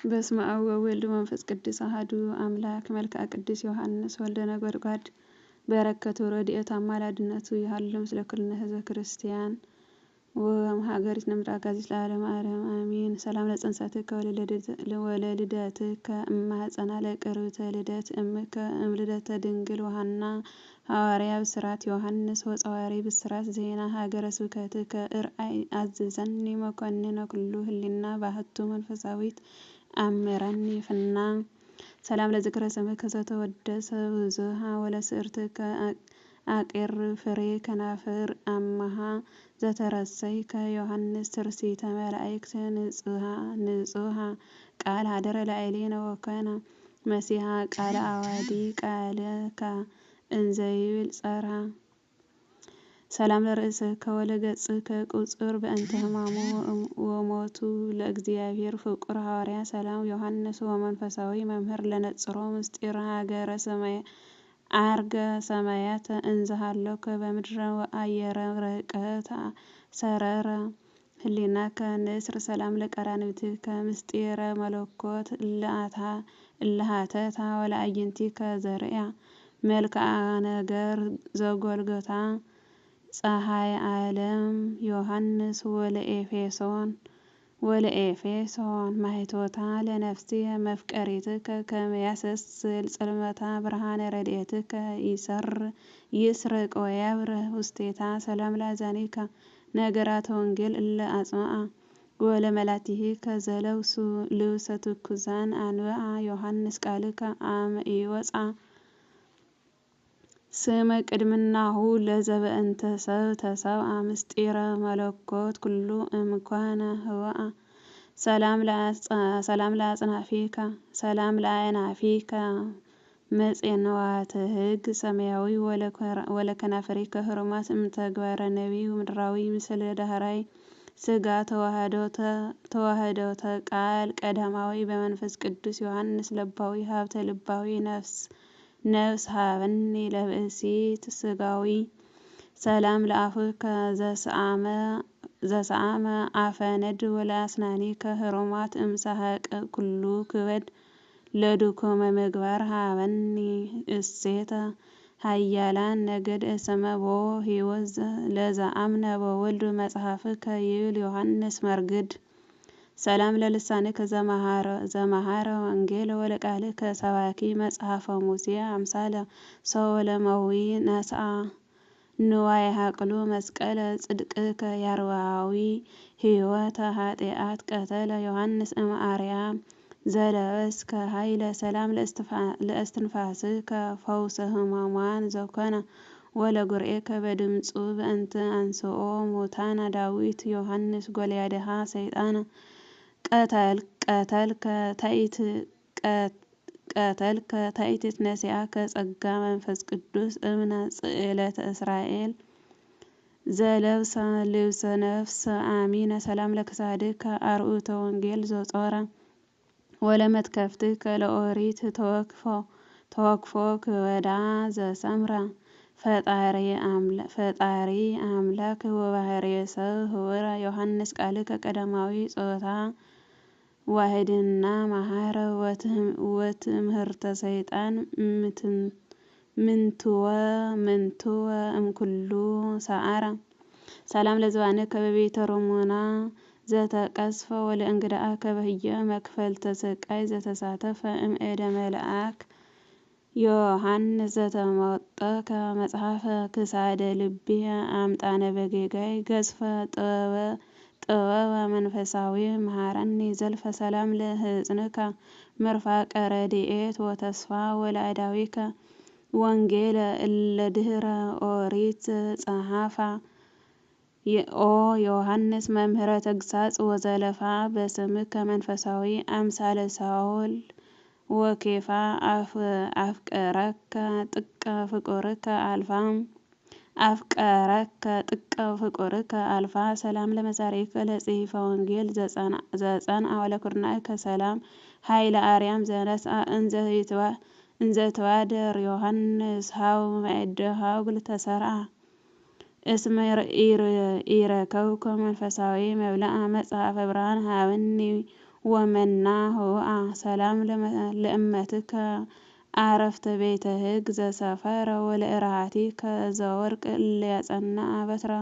በስመ አብ ወወልድ ወመንፈስ ቅዱስ አሐዱ አምላክ። መልክዓ ቅዱስ ዮሐንስ ወልደ ነጎድጓድ በረከቱ ረድኤቱ አማላድነቱ ይሃሉ ምስለ ኩልነ ህዝበ ክርስቲያን ወሀገሪትነ ምድረ አጋዚት ለዓለመ ዓለም አሜን። ሰላም ለጽንሰትከ ወለልደትከ እማኅፀና ለቅርብተ ልደት እምከ እምልደተ ድንግል ወሐና ሐዋርያ ብስራት ዮሐንስ ወጸዋሪ ብስራት ዜና ሀገረ ስብከትከ እርአይ አዝዘኒ መኮንነ ኩሉ ህሊና ባህቱ መንፈሳዊት አምረኒ ፍና። ሰላም ለዝክረ ስምከ ዘተወደሰ ብዙሃ ወለስዕርትከ አቄር ፍሬ ከናፍር አማሃ ዘተረሰይከ ዮሐንስ ትርሲተ መላእክት ንጹሃ ቃል ሀደረ ላዕሌነ ወኮነ መሲሐ ቃለ አዋዲ ቃለከ እንዘይብል ጸርሃ። ሰላም ለርእስከ ወለገጽከ ቁጽር በእንተ ህማሙ ወሞቱ ለእግዚአብሔር ፍቁር ሐዋርያ ሰላም ዮሐንስ ወመንፈሳዊ መምህር ለነጽሮ ምስጢር ሀገረ አርገ ሰማያት እንዘሃለከ በምድረ ወአየረ ርቀት ሰረረ ህሊናከ ንስር። ሰላም ለቀራንብትከ ምስጢረ መለኮት እለሃተታ ወለአዕይንቲከ ዘርእያ መልክዓ ነገር ዘጎልጎታ ፀሐይ ዓለም ዮሐንስ ወለኤፌሶን ማኅቶታ ለነፍስየ መፍቀሪትከ ከመ ያሰስል ጽልመታ ብርሃነ ረድኤትከ ይስርቅ ወያብርህ ውስቴታ። ሰላም ለአዛኒከ ነገራተ ወንጌል እለ አጽምዓ ወለመላቲሂከ ዘለብሱ ልብሰ ትኩሳን አንብአ ዮሐንስ ቃልከ አመ ኢወፅአ ስመ ቅድምናሁ ለዘበእንተ ሰብ ተሰብአ ምስጢረ መለኮት ኩሉ እምኮነ ህወአ። ሰላም ለአዕናፊከ መጼንዋተ ሕግ ሰማያዊ ወለከናፍሪከ ህሩማት እምተግባረ ነቢይ ምድራዊ ምስለ ዳህራይ ሥጋ ተዋህዶተ ቃል ቀዳማዊ በመንፈስ ቅዱስ ዮሐንስ ለባዊ ሀብተ ልባዊ ነፍስ ሃበኒ ለብእሲት ሥጋዊ። ሰላም ለአፍከ ዘሰአመ አፈ ነድ ወለአስናኒከ ህሩማት እምሰሐቅ ኩሉ ክበድ ለድኩመ ምግባር ሃበኒ እሴተ ኃያላን ነገድ እስመ ቦ ሕይወት ለዘአምነ በወልድ መጽሐፍከ ይብል ዮሐንስ መርግድ። ሰላም ለልሳንከ ዘመሃረ ወንጌል ወለቃልከ ሰባኪ መጽሐፈ ሙሴ አምሳለ ሰው ለመዊ ነስአ ንዋየ ሀቅሉ መስቀለ ጽድቅከ ያርባዊ ሕይወተ ኃጢአት ቀተለ ዮሐንስ እምአርያም ዘለበስከ ኃይለ። ሰላም ለእስትንፋስከ ፈውሰ ህሙማን ዘኮነ ወለጉርኤከ በድምፁ በእንተ አንሥኦ ሙታነ ዳዊት ዮሐንስ ጎልያድሃ ሰይጣነ ቀተልከ ታኢት ነሲአከ ጸጋ መንፈስ ቅዱስ እምነ ጽእለተ እስራኤል ዘለብሰ ልብሰ ነፍስ አሚነ። ሰላም ለክሳድከ አርዑተ ወንጌል ዘጾረ ወለመትከፍትከ ለኦሪት ተወክፎ ክበዳ ዘሰምረ። ፈጣሪ አምላክ ወባሕርየ ሰብ ህቡረ ዮሐንስ ቃልከ ቀዳማዊ ጾታ ዋሕድና መሃረ ወትምህርተ ሰይጣን ምንትወ እምኩሉ ሰዓረ። ሰላም ለዝባንከ በቤተ ሮሙና ዘተቀስፈ ወለእንግዳአከ በህየ መክፈልተ ስቃይ ዘተሳተፈ እምእደ መልአክ ዮሐንስ ዘተመጠከ መጽሐፈ ክሳደ ልብየ አምጣነ በጌጋይ ገዝፈ ጥበበ መንፈሳዊ መሃረኒ ዘልፈ። ሰላም ለሕፅንከ መርፋቀ ረድኤት ወተስፋ ወለአዳዊከ ወንጌለ እለድህረ ኦሪት ጸሐፋ ኦ ዮሐንስ መምህረ ተግሳጽ ወዘለፋ በስምከ መንፈሳዊ አምሳለ ሳውል ወኬፋ አፍቀረከ ጥቀ ፍቁርከ አልፋ። ሰላም ለመጻሪከ ለጽሒፈ ወንጌል ዘጸንዐ ወለኩርናዕከ ሰላም ኃይለ አርያም ዘነስአ እንዘትዋደር ዮሐንስ ሃው ማእደ ሀጉል ተሰርዐ እስመ ኢረከብከ መንፈሳዊ መብልዐ መጽሐፈ ብርሃን ሃበኒ ወመና ሆአ ሰላም ለእመትከ አረፍተ ቤተ ሕግ ዘሰፈረ ወለእራቲ ከዘወርቅ ለያጸና በትረ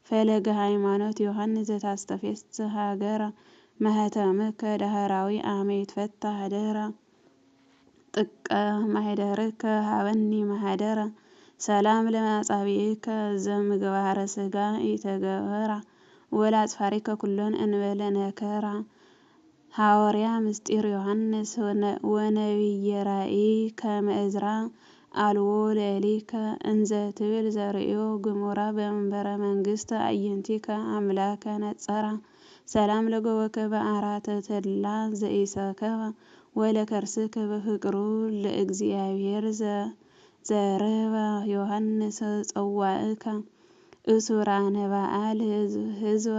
ፈለገ ሃይማኖት ዮሐንስ ዘታስተፌስ ሀገረ ማህተምከ ዳህራዊ አሜት ፈታ ሀደረ ጥቀ ማህደርከ ሀበኒ ማህደረ ሰላም ለማጻብኢከ ዘምግባረ ስጋ ኢተገበራ ወለአጽፋሪከ ኩሎን እንበለ ነከራ ሐዋርያ ምስጢር ዮሐንስ ወነቢየ ራእይ ከመ ዕዝራ አልቦ ለሊከ እንዘ ትብል ዘርእዮ ግሙራ በመንበረ መንግስት አዕይንቲከ አምላከ ነጸራ ሰላም ለጎበከ በአራተ ተድላ ዘኢሰከበ ወለከርስከ በፍቅሩ ለእግዚአብሔር ዘረባ ዮሐንስ ጸዋዕከ እሱራነ በዓል ህዝባ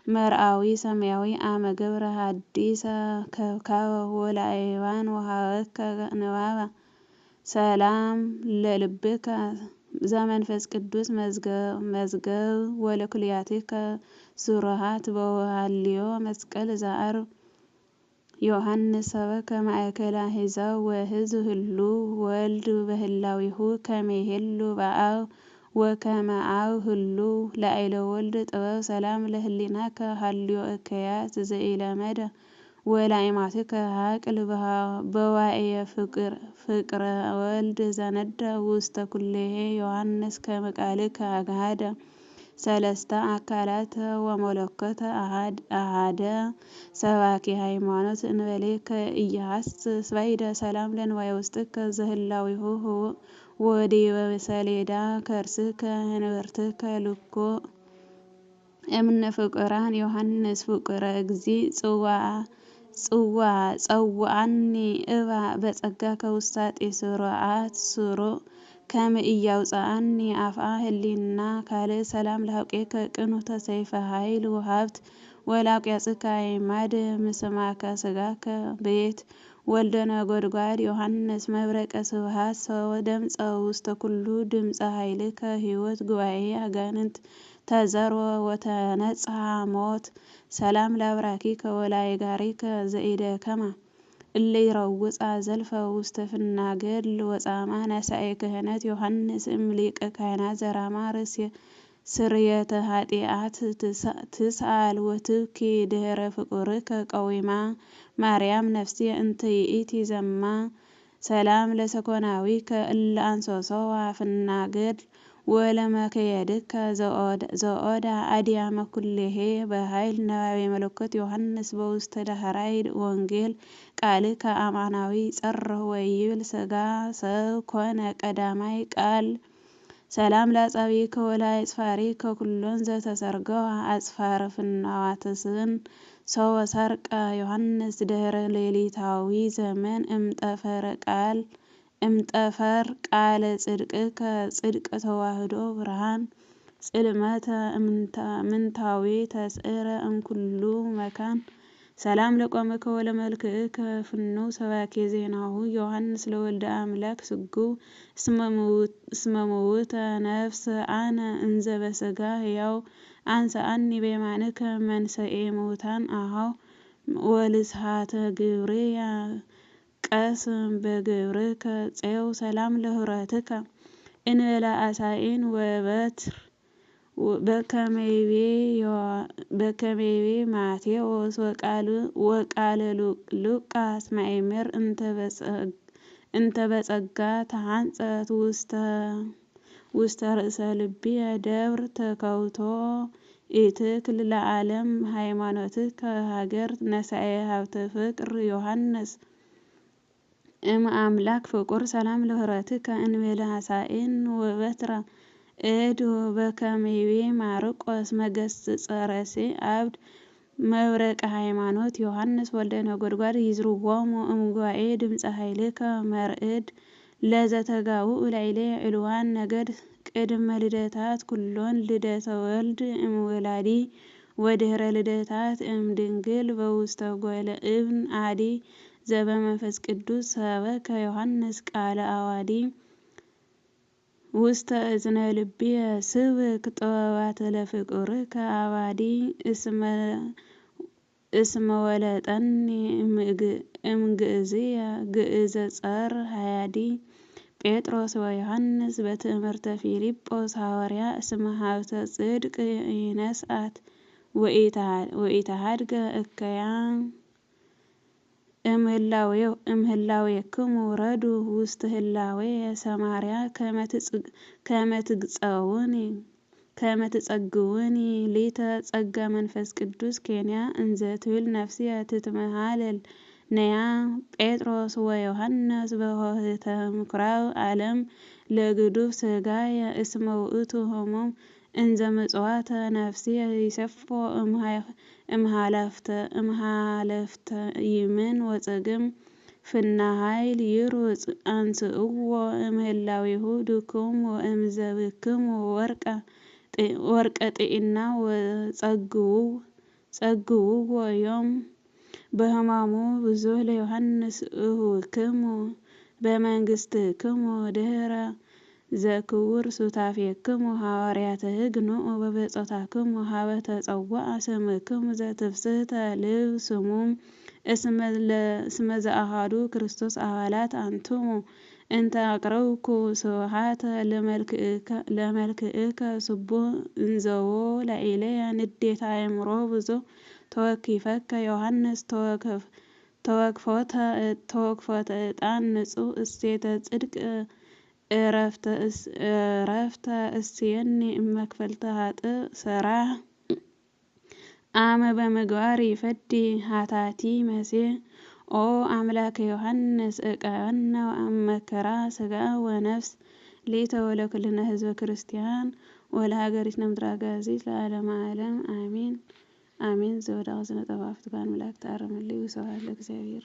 መርአዊ ሰማያዊ አመ ገብረ ሐዲሰ ከብካበ ወለአይባን ወሃበከ ንባባ ሰላም ለልብከ ዘመንፈስ ቅዱስ መዝገብ ወለኩልያቲከ ሱሩሃት በወሃልዮ መስቀል ዘአርብ ዮሐንስ ሰበከ ማእከለ አሕዛብ ወሕዝብ ህሉ ወልድ በህላዊሁ ከመ ይሄሉ በአብ ወከመ አብ ህሉ ላዕለ ወልድ ጥበብ ሰላም ለህሊናከ ሀልዮ እከያት ዘኢለመደ ወለአእማትከ ሀቅል በዋዕየ ፍቅረ ወልድ ዘነደ ውስተ ኩሌሄ ዮሐንስ ከመ ቃልከ አግሃደ ሰለስተ አካላተ ወመለኮተ አሃደ ሰባኪ ሃይማኖት እንበሌከ ኢያሐስስ ባይደ ሰላም ለንዋየ ውስጥከ ዘህላዊሁ ወዲበ ሰሌዳ ከርስከ እንብርትከ ልኮ እምነ ፍቁራን ዮሐንስ ፍቁረ እግዚእ ጸውዐኒ እባ በጸጋከ ውስጣጤ ስሩዓት ስሩዕ ከመ ኢያውፅአኒ አፍአ ህሊና ካልእ ሰላም ለሐቄከ ቅኑተ ሰይፈ ኃይል ወሀብት ወለአቅያጽከ አዕማድ ምስማከ ስጋከ ቤት ወልደ ነጎድጓድ ዮሐንስ መብረቀ ስብሐት ወደምፀ ውስተ ኩሉ ድምፀ ኃይልከ ሕይወት ጉባኤ አጋንንት ተዘርወ ወተነጽሐ ሞት ሰላም ለአብራኪከ ወለአእጋሪከ ዘኢደከማ እለ ይረውፃ ዘልፈ ውስተ ፍናገድል ወጻማ ነሳኤ ክህነት ዮሐንስ እምሊቀ ካህናት ዘራማ ስርየተ ኃጢአት ትስአል ወትብኪ ድህረ ፍቁርከ ቀዊማ ማርያም ነፍሴ እንተ ይእቲ ዘማ ሰላም ለሰኮናዊከ እለ አንሶሶዋ ፍናገድል ወለመከየድከ ዘኦዳ አድያመ ኩሌሄ በኃይል ነባቤ መለኮት ዮሐንስ በውስተ ዳህራይ ወንጌል ቃልከ አማናዊ ጸርህ ወይብል ሥጋ ሰብ ኮነ ቀዳማይ ቃል ሰላም ለአጻብዒከ ወለአጽፋሪከ ኩሎን ዘተሰርገዋ አጽፋረ ፍናዋትስን ሰወ ሰርቀ ዮሐንስ ድህረ ሌሊታዊ ዘመን እምጠፈር ቃለ ጽድቅከ ጽድቅ ተዋህዶ ብርሃን ጽልመተ ምንታዊ ተስዕረ እምኩሉ መካን ሰላም ለቆምከ ወለመልክዕከ ፍኑው ሰባኬ ዜናሁ ዮሐንስ ለወልደ አምላክ ስጉው እስመ ምውተ ነፍስ አነ እንዘ በሥጋ ሕያው አንሰአኒ በየማንከ መንሰኤ ሙታን አኀው ወልስሓተ ግብርየ ቀስም በግብርከ ፄው ሰላም ለሁረትከ እንበለ አሳኢን ወበትር በከመይቤ ማቴዎስ ወቃለ ሉቃስ ማእምር እንተ በጸጋ ተሃንጸት ውስተ ርእሰ ልብየ ደብር ተከውቶ ኢትክል ለዓለም ሃይማኖትከ ሀገር ነሳኤ ሀብተ ፍቅር ዮሐንስ እምአምላክ ፍቁር ሰላም ለሁረትከ እንበለ አሳኢን ወበትረ እድ በከመይቤ ማርቆስ መገስጸ ረሴ አብድ መብረቀ ሃይማኖት ዮሐንስ ወልደ ነጎድጓድ ይዝርዎሙ እምጉባኤ ድምፀ ኃይልከ መርዕድ ለዘተጋውኡ ላዕሌየ ዕልዋን ነገድ ቅድመ ልደታት ኩሎን ልደተ ወልድ እምወላዲ ወድህረ ልደታት እምድንግል በውስተ ጐለ እብን አዲ ዘበመንፈስ ቅዱስ ሰበከ ዮሐንስ ቃለ አዋዲ ውስተ እዝነ ልብየ ስብክ ጥበባተ ለፍቁርከ አባዲ እስመ ወለጠኒ እምግእዝየ ግእዘ ጸር ሃያዲ ጴጥሮስ ወዮሐንስ በትእምርተ ፊልጶስ ሐዋርያ እስመ ሀብተ ጽድቅ ይነስአት ወኢተሃድገ እከያ እምህላዌክሙ ረዱ ውስተ ህላዌ ሰማርያ ከመ ትጸግውኒ ሊተ ጸጋ መንፈስ ቅዱስ ኬንያ እንዘ ትብል ነፍስየ ትትመሃለል ነያ ጴጥሮስ ወዮሐንስ በሆህተ ምኵራብ ዓለም ለግዱፍ ሥጋየ እስመ ውእቱ ሆሞም እንዘ ምጽዋተ ነፍስየ ይሴፎ እምሃለፍተ ይምን ወጽግም ፍና ኃይል ይሩጽ አንስእዎ እምህላዊሁ ድኩም ወእምዘብክሙ ወርቀ ጤና ጸግውዎ ዮም በሕማሙ ብዙኅ ለዮሐንስ እሁክሙ በመንግሥትክሙ ድኅረ ዘክቡር ሱታፌክሙ ሐዋርያተ ሕግ ንዑ በብፅዕታክሙ ሀበ ተጸውዐ ስምክሙ ዘትፍስሕተ ልብ ስሙም እስመ ዘአሐዱ ክርስቶስ አባላት አንትሙ እንተ አቅረብኩ ስብሐተ ለመልክዕከ ስቡሕ እንዘቦ ላዕሌየ ንዴተ አእምሮ ብዙኅ ተወኪፈከ ዮሐንስ ተወክፎተ ዕጣን ንጹሕ እሴተ ጽድቅ ዕረፍተ እስየኒ እመክፈልተ ኃጥእ ሠራህ አመ በምግባር ይፈዲ ኃታቲ መሲሕ ኦ አምላከ ዮሐንስ ዕቀበነ እመከራ ሥጋ ወነፍስ ሊተ ወለኩልነ ህዝበ ክርስቲያን ወለሀገሪትነ ምድረ አጋዚት ለዓለመ ዓለም አሜን አሜን። ዘወዳቅዝነ ጠባፍት ጋር መላእክት አረምልዩ። ስብሐት ለእግዚአብሔር።